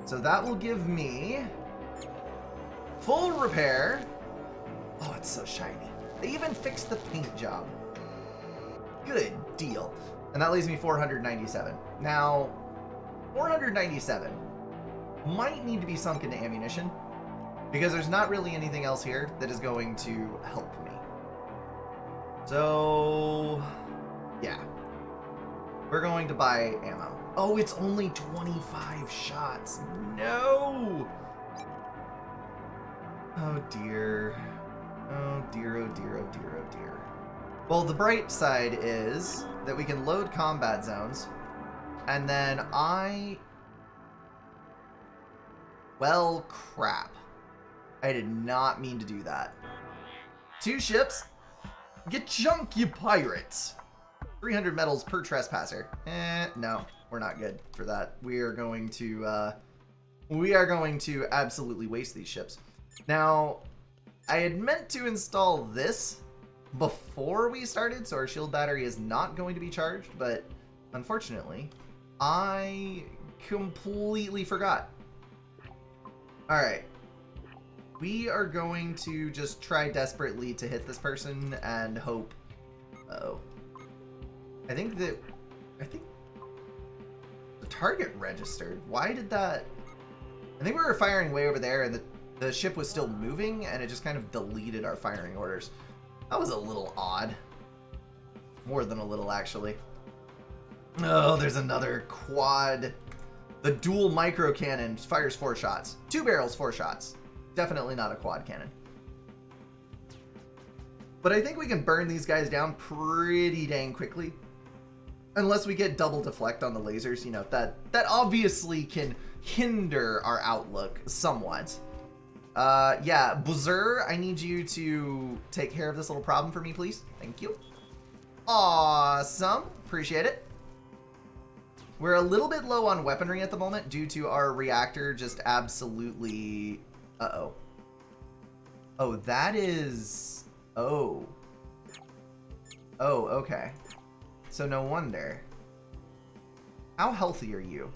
So that will give me full repair. Oh, it's so shiny. They even fixed the paint job. Good deal. And that leaves me 497. Now, 497 might need to be sunk into ammunition, because there's not really anything else here that is going to help me. So, yeah. We're going to buy ammo. Oh, it's only 25 shots. No! Oh dear. Oh dear, oh dear, oh dear, oh dear. Well, the bright side is that we can load combat zones, and then well, crap. I did not mean to do that. 2 ships. Get junk, you pirates. 300 medals per trespasser. No, we're not good for that. We are going to absolutely waste these ships. Now, I had meant to install this before we started, so our shield battery is not going to be charged, but unfortunately, I completely forgot. Alright. We are going to just try desperately to hit this person and hope. Uh-oh. I think the target registered. Why did that? I think we were firing way over there, and the ship was still moving, and it just kind of deleted our firing orders. That was a little odd. More than a little, actually. Oh, there's another quad. The dual micro cannon fires 4 shots. 2 barrels, 4 shots. Definitely not a quad cannon. But I think we can burn these guys down pretty dang quickly. Unless we get double deflect on the lasers, you know, that obviously can hinder our outlook somewhat. Yeah, Buzzer, I need you to take care of this little problem for me, please. Thank you. Awesome. Appreciate it. We're a little bit low on weaponry at the moment due to our reactor just absolutely... Uh-oh. Oh, that is... Oh. Oh, okay. So no wonder. How healthy are you?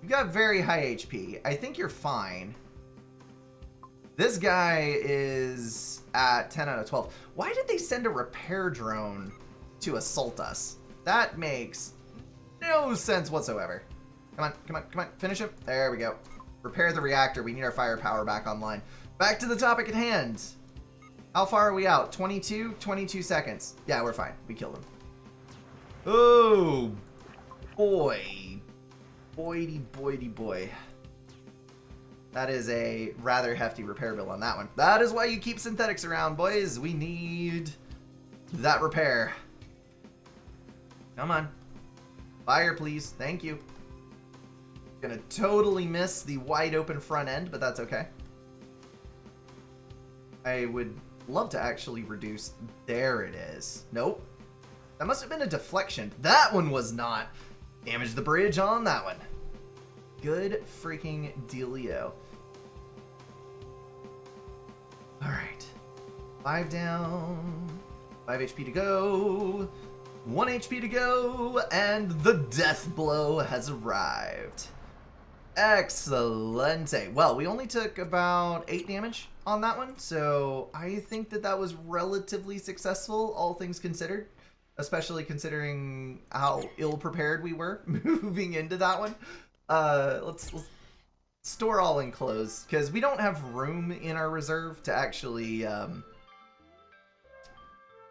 You've got very high HP. I think you're fine. This guy is at 10 out of 12. Why did they send a repair drone to assault us? That makes no sense whatsoever. Come on, come on, come on. Finish him. There we go. Repair the reactor. We need our firepower back online. Back to the topic at hand. How far are we out? 22 seconds. Yeah, we're fine. We killed him. Oh, boy. Boy. That is a rather hefty repair bill on that one. That is why you keep synthetics around, boys. We need that repair. Come on. Fire, please. Thank you. Gonna totally miss the wide open front end, but that's okay. I would love to actually reduce. There it is. Nope. That must have been a deflection. That one was not. Damage the bridge on that one. Good freaking dealio. Alright. 5 down. 5 HP to go. 1 HP to go. And the death blow has arrived. Excellente. Well, we only took about 8 damage on that one, so I think that was relatively successful, all things considered. Especially considering how ill-prepared we were moving into that one. Let's store all in close, because we don't have room in our reserve to actually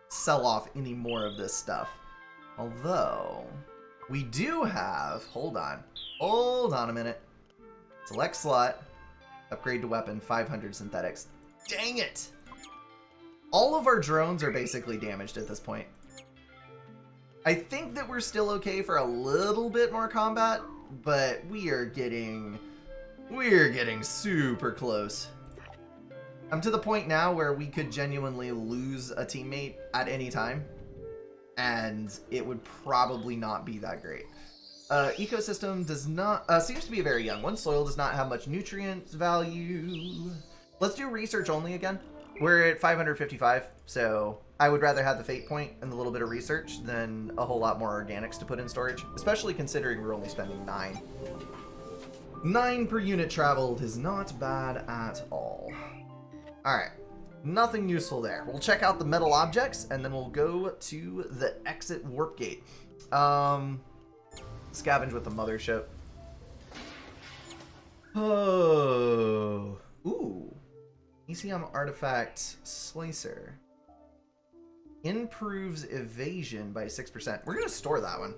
sell off any more of this stuff. Although, we do have... Hold on a minute. Select slot. Upgrade to weapon, 500 synthetics. Dang it! All of our drones are basically damaged at this point. I think that we're still okay for a little bit more combat, but we are getting super close. I'm to the point now where we could genuinely lose a teammate at any time, and it would probably not be that great. Ecosystem does not, seems to be a very young one. Soil does not have much nutrient value. Let's do research only again. We're at 555, so I would rather have the fate point and a little bit of research than a whole lot more organics to put in storage, especially considering we're only spending 9. 9 per unit traveled is not bad at all. Alright, nothing useful there. We'll check out the metal objects, and then we'll go to the exit warp gate. Scavenge with the mothership. Oh. Ooh. ECM artifact slicer. Improves evasion by 6%. We're going to store that one.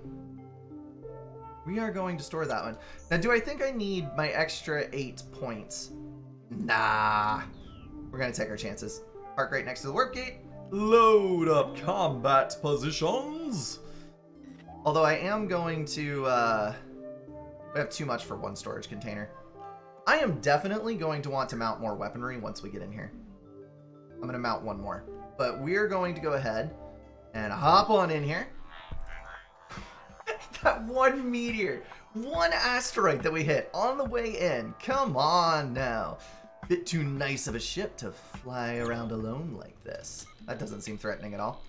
We are going to store that one. Now, do I think I need my extra 8 points? Nah. We're going to take our chances. Park right next to the warp gate. Load up combat positions. Although I am going to... we have too much for one storage container. I am definitely going to want to mount more weaponry once we get in here. I'm going to mount one more. But we're going to go ahead and hop on in here. That one meteor, one asteroid that we hit on the way in. Come on now. Bit too nice of a ship to fly around alone like this. That doesn't seem threatening at all.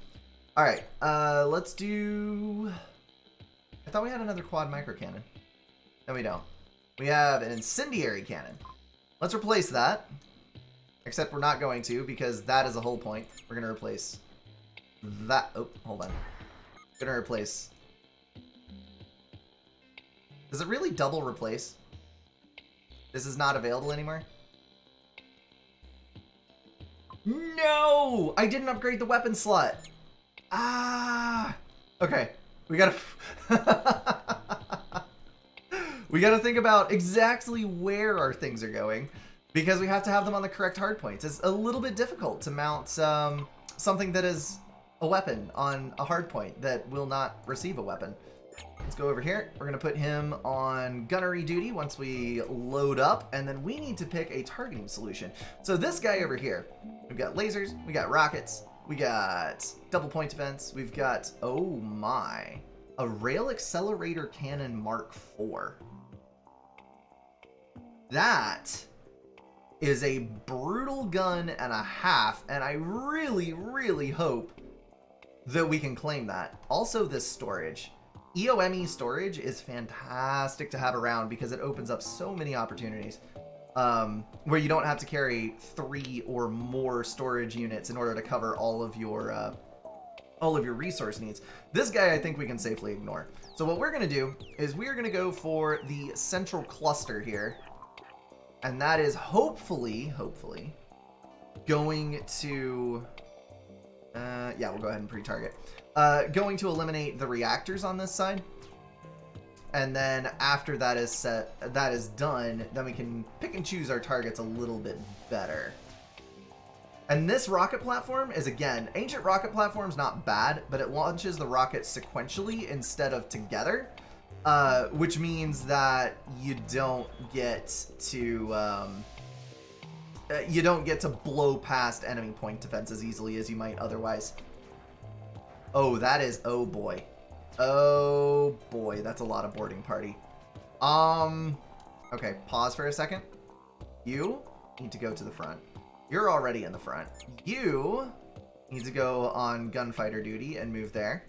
All right, let's do... I thought we had another quad microcannon. No, we don't. We have an incendiary cannon. Let's replace that. Except we're not going to, because that is a whole point. We're going to replace that. Oh, hold on. Going to replace... Does it really double replace? This is not available anymore? No! I didn't upgrade the weapon slot. Ah! Okay. We gotta... we gotta think about exactly where our things are going, because we have to have them on the correct hard points. It's a little bit difficult to mount something that is a weapon on a hard point that will not receive a weapon. Let's go over here. We're going to put him on gunnery duty once we load up, and then we need to pick a targeting solution. So this guy over here, we've got lasers, we got rockets, we got double point defense, we've got, oh my, a rail accelerator cannon Mark IV. That is a brutal gun and a half, and I really, really hope that we can claim that. Also, this storage. EOME storage is fantastic to have around because it opens up so many opportunities where you don't have to carry 3 or more storage units in order to cover all of your resource needs. This guy I think we can safely ignore. So what we're going to do is we're going to go for the central cluster here, and that is hopefully going to yeah, we'll go ahead and pre-target. Going to eliminate the reactors on this side. And then after that is done, then we can pick and choose our targets a little bit better. And this rocket platform is, again, ancient rocket platform's not bad, but it launches the rockets sequentially instead of together, which means that you don't get to blow past enemy point defense as easily as you might otherwise. Oh, that is, oh boy. Oh boy, that's a lot of boarding party. Okay, pause for a second. You need to go to the front. You're already in the front. You need to go on gunfighter duty and move there.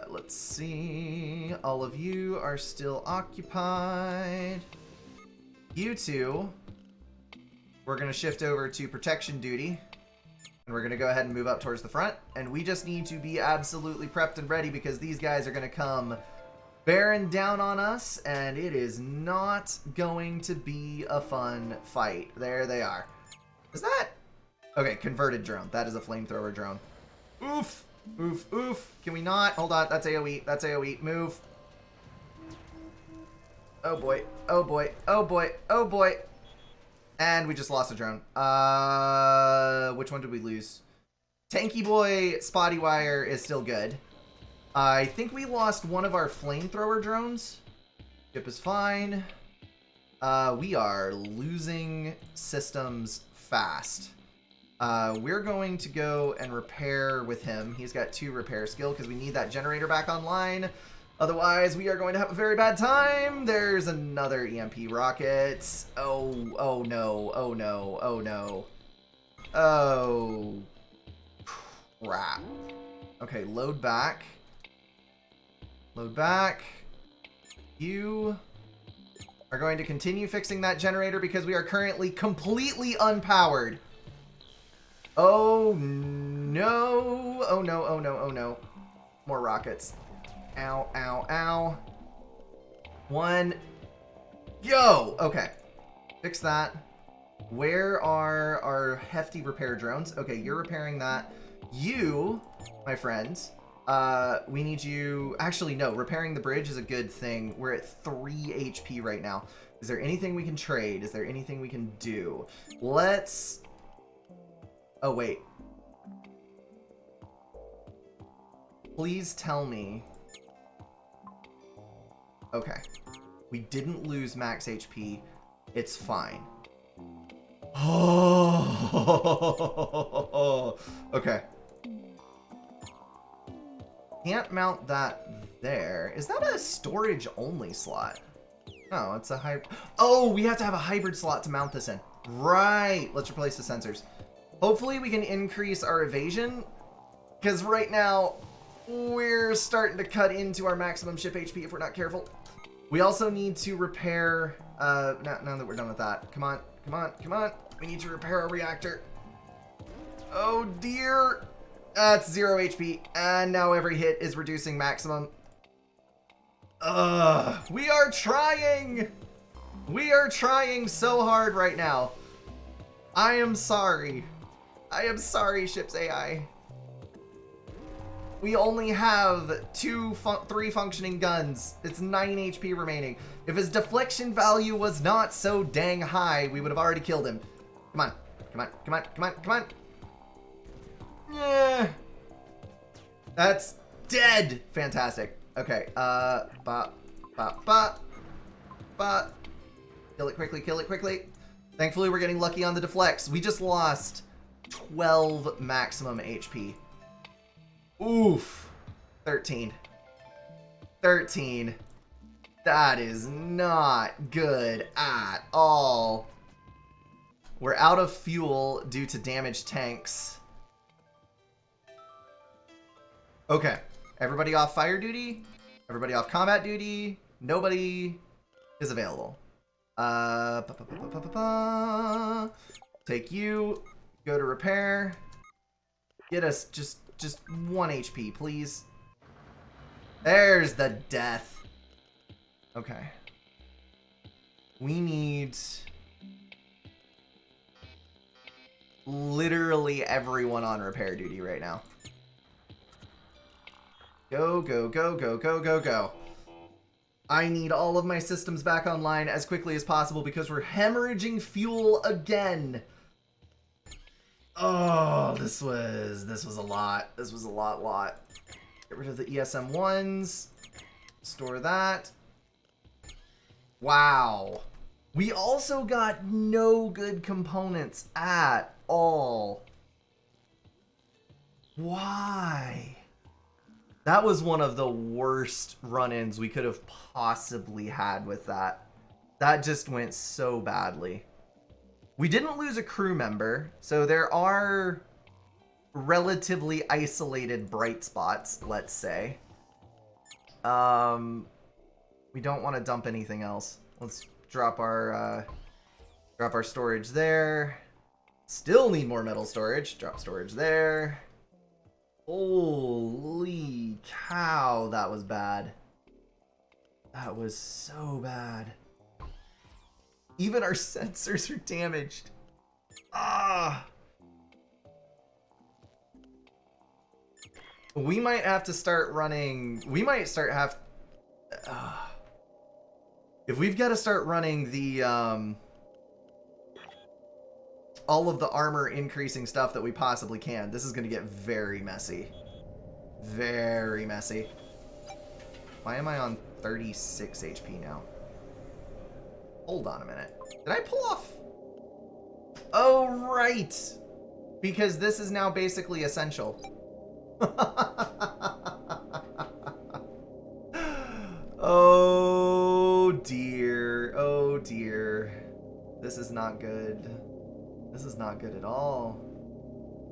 Let's see. All of you are still occupied. You two, we're going to shift over to protection duty. And we're going to go ahead and move up towards the front. And we just need to be absolutely prepped and ready because these guys are going to come bearing down on us. And it is not going to be a fun fight. There they are. Is that? Okay, converted drone. That is a flamethrower drone. Oof. Oof. Oof. Can we not? Hold on. That's AoE. That's AoE. Move. Oh boy. Oh boy. Oh boy. Oh boy. And we just lost a drone. Which one did we lose? Tanky Boy Spotty Wire is still good. I think we lost one of our flamethrower drones. Ship is fine. We are losing systems fast. We're going to go and repair with him. He's got 2 repair skill because we need that generator back online. Otherwise, we are going to have a very bad time. There's another EMP rocket. Oh no, oh no, oh no. Oh, crap. Okay, load back. Load back. You are going to continue fixing that generator because we are currently completely unpowered. Oh no, oh no, oh no, oh no. More rockets. Ow, ow, ow. One. Go! Okay. Fix that. Where are our hefty repair drones? Okay, you're repairing that. You, my friend, we need you... Actually, no. Repairing the bridge is a good thing. We're at 3 HP right now. Is there anything we can trade? Is there anything we can do? Let's... Oh, wait. Please tell me... Okay. We didn't lose max HP. It's fine. Oh. Okay. Can't mount that there. Is that a storage only slot? No, it's a hybrid. Oh, we have to have a hybrid slot to mount this in. Right. Let's replace the sensors. Hopefully we can increase our evasion. Because right now, we're starting to cut into our maximum ship HP if we're not careful. We also need to repair, now that we're done with that. Come on, come on, come on. We need to repair our reactor. Oh dear. That's 0 HP. And now every hit is reducing maximum. We are trying. We are trying so hard right now. I am sorry. I am sorry, ship's AI. We only have 3 functioning guns. It's 9 HP remaining. If his deflection value was not so dang high, we would have already killed him. Come on. Come on. Come on. Come on. Come on. Yeah. That's dead. Fantastic. Okay. Bop. Bop. Bop. Bop. Kill it quickly. Kill it quickly. Thankfully, we're getting lucky on the deflects. We just lost 12 maximum HP. Oof. 13. 13. That is not good at all. We're out of fuel due to damaged tanks. Okay. Everybody off fire duty. Everybody off combat duty. Nobody is available. Take you. Go to repair. Get us just 1 HP, please. There's the death. Okay. We need literally everyone on repair duty right now. Go, go, go, go, go, go, go. I need all of my systems back online as quickly as possible because we're hemorrhaging fuel again. Oh, this was a lot. This was a lot. Get rid of the ESM ones. Store that. Wow. We also got no good components at all. Why? That was one of the worst run-ins we could have possibly had with that. That just went so badly. We didn't lose a crew member, so there are relatively isolated bright spots, let's say. We don't want to dump anything else. Let's drop our storage there. Still need more metal storage. Drop storage there. Holy cow, that was bad. That was so bad. Even our sensors are damaged. Ah. We might have to start running. We might start if we've got to start running the all of the armor increasing stuff that we possibly can, this is going to get very messy. Very messy. Why am I on 36 HP now? Hold on a minute. Did I pull off? Oh, right. Because this is now basically essential. good. This is not good at all.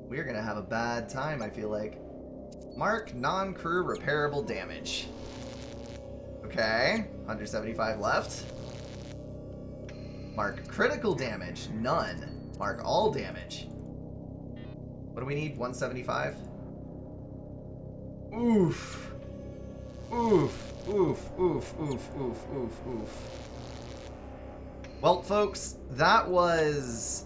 We're gonna have a bad time, I feel like. Mark non-crew repairable damage. Okay, 175 left. Mark critical damage, none. Mark all damage. What do we need? 175? Oof. Oof. Oof. Oof. Oof. Oof. Oof. Oof. Well, folks, that was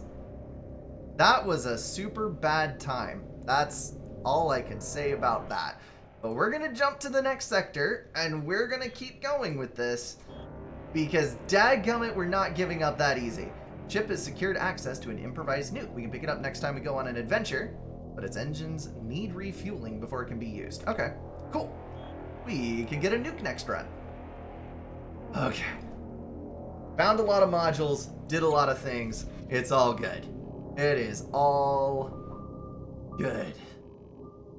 a super bad time. That's all I can say about that. But we're gonna jump to the next sector, and we're gonna keep going with this, because dadgummit, we're not giving up that easy. Chip has secured access to an improvised nuke. We can pick it up next time we go on an adventure, but its engines need refueling before it can be used. Okay, cool. We can get a nuke next run. Okay. Found a lot of modules, did a lot of things. It's all good. It is all good.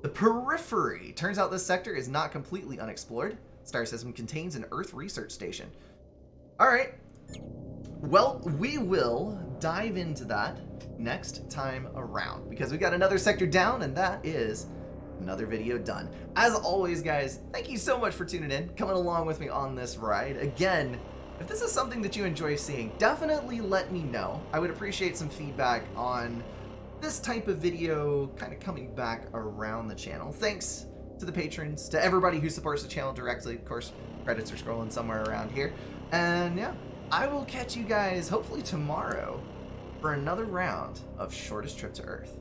The periphery. Turns out this sector is not completely unexplored. Star system contains an Earth research station. All right. Well, we will dive into that next time around, because we got another sector down, and that is another video done. As always, guys, thank you so much for tuning in, coming along with me on this ride. Again, if this is something that you enjoy seeing, definitely let me know. I would appreciate some feedback on this type of video kind of coming back around the channel. Thanks to the patrons, to everybody who supports the channel directly. Of course, credits are scrolling somewhere around here. And yeah, I will catch you guys hopefully tomorrow for another round of Shortest Trip to Earth.